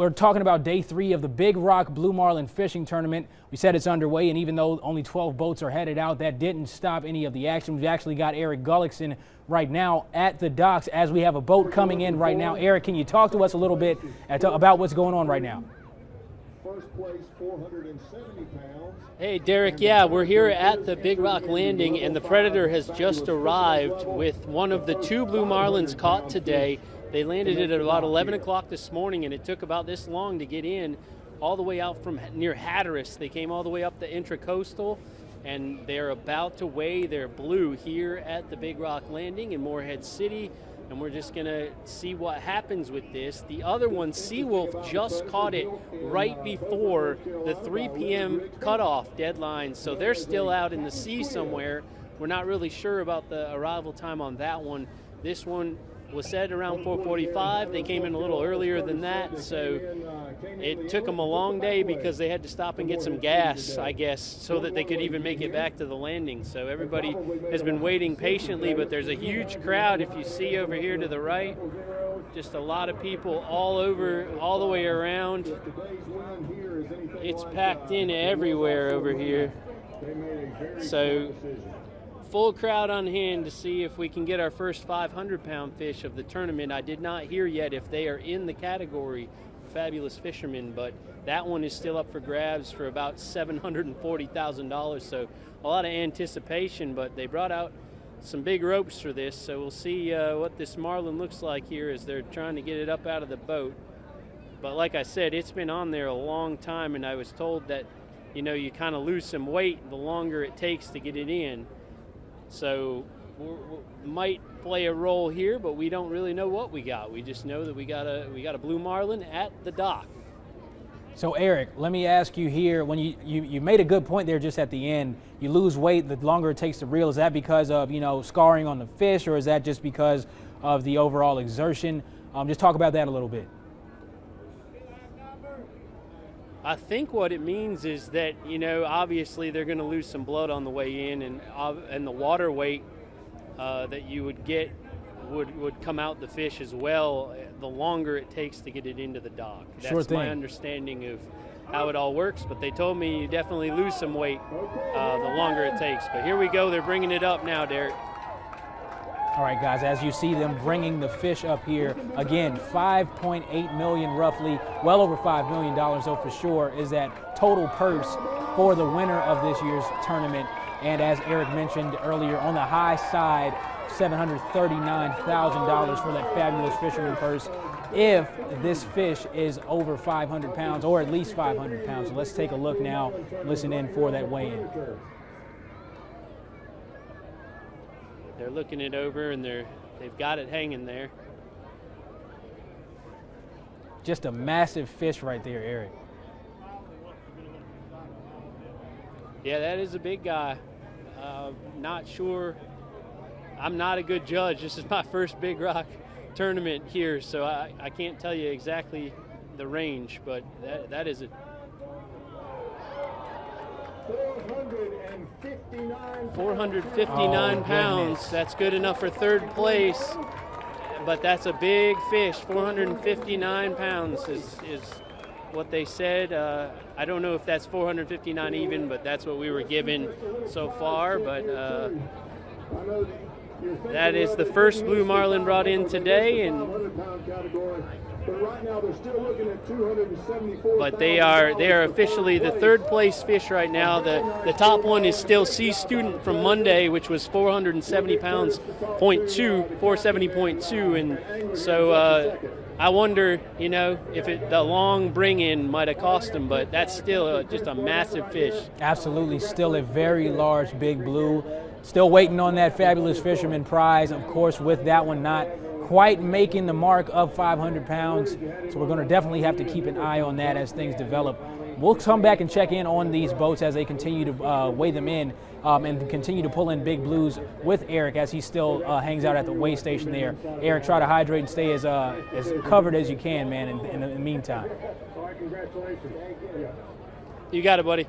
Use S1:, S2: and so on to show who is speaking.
S1: we're talking about day 3 of the Big Rock Blue Marlin Fishing Tournament. We said it's underway, and even though only 12 boats are headed out, that didn't stop any of the action. We've actually got Eric Gullickson right now at the docks as we have a boat coming in right now. Eric, can you talk to us a little bit about what's going on right now?
S2: First place, 470 pounds.
S3: Hey, Derek, yeah, we're here at the Big Rock Landing, and the Predator has just arrived with one of the 2 blue marlins caught today. They landed it at about 11 o'clock this morning, and it took about this long to get in, all the way out from near Hatteras. They came all the way up the Intracoastal, and they're about to weigh their blue here at the Big Rock Landing in Morehead City, and we're just going to see what happens with this. The other one, Seawolf, just caught it right before the 3 p.m. cutoff deadline, so they're still out in the sea somewhere. We're not really sure about the arrival time on that one. This one was set around 4:45. They came in a little earlier than that, so it took them a long day because they had to stop and get some gas, I guess, so that they could even make it back to the landing. So everybody has been waiting patiently, but there's a huge crowd. If you see over here to the right, just a lot of people all over, all the way around. It's packed in everywhere over here. So full crowd on hand to see if we can get our first 500-pound fish of the tournament. I did not hear yet if they are in the category Fabulous Fishermen, but that one is still up for grabs for about $740,000, so a lot of anticipation. But they brought out some big ropes for this, so we'll see what this marlin looks like here as they're trying to get it up out of the boat. But like I said, it's been on there a long time, and I was told that, you know, you kind of lose some weight the longer it takes to get it in. So we might play a role here, but we don't really know what we got. We just know that we got a blue marlin at the dock.
S1: So Eric, let me ask you here, when you made a good point there just at the end. You lose weight the longer it takes to reel. Is that because of, you know, scarring on the fish, or is that just because of the overall exertion? Just talk about that a little bit.
S3: I think what it means is that, you know, obviously they're going to lose some blood on the way in, and the water weight that you would get would come out the fish as well the longer it takes to get it into the dock. That's my understanding of how it all works, but they told me you definitely lose some weight the longer it takes. But here we go, they're bringing it up now, Derek.
S1: All right, guys, as you see them bringing the fish up here, again, $5.8 million roughly, well over $5 million though for sure, is that total purse for the winner of this year's tournament. And as Eric mentioned earlier, on the high side, $739,000 for that fabulous fisherman purse if this fish is over 500 pounds, or at least 500 pounds. So let's take a look now, listen in for that weigh-in.
S3: They're looking it over, and they've got it hanging there.
S1: Just a massive fish right there, Eric.
S3: Yeah, that is a big guy. Not sure. I'm not a good judge. This is my first Big Rock tournament here, so I can't tell you exactly the range, but that is a 459 pounds.
S1: Goodness.
S3: That's good enough for third place, but that's a big fish. 459 pounds is what they said. I don't know if that's 459 even, but that's what we were given so far. But that is the first blue marlin brought in today, but they are officially the third place fish right now. The top one is still Sea Student from Monday, which was 470 pounds, 470.2, and so I wonder, you know, if the long bring-in might have cost them, but that's still just a massive fish.
S1: Absolutely, still a very large big blue. Still waiting on that fabulous fisherman prize, of course, with that one not quite making the mark of 500 pounds. So we're going to definitely have to keep an eye on that as things develop. We'll come back and check in on these boats as they continue to weigh them in and continue to pull in big blues with Eric as he still hangs out at the weigh station there. Eric, try to hydrate and stay as covered as you can, man, in the meantime.
S2: All right, congratulations.
S3: You got it, buddy.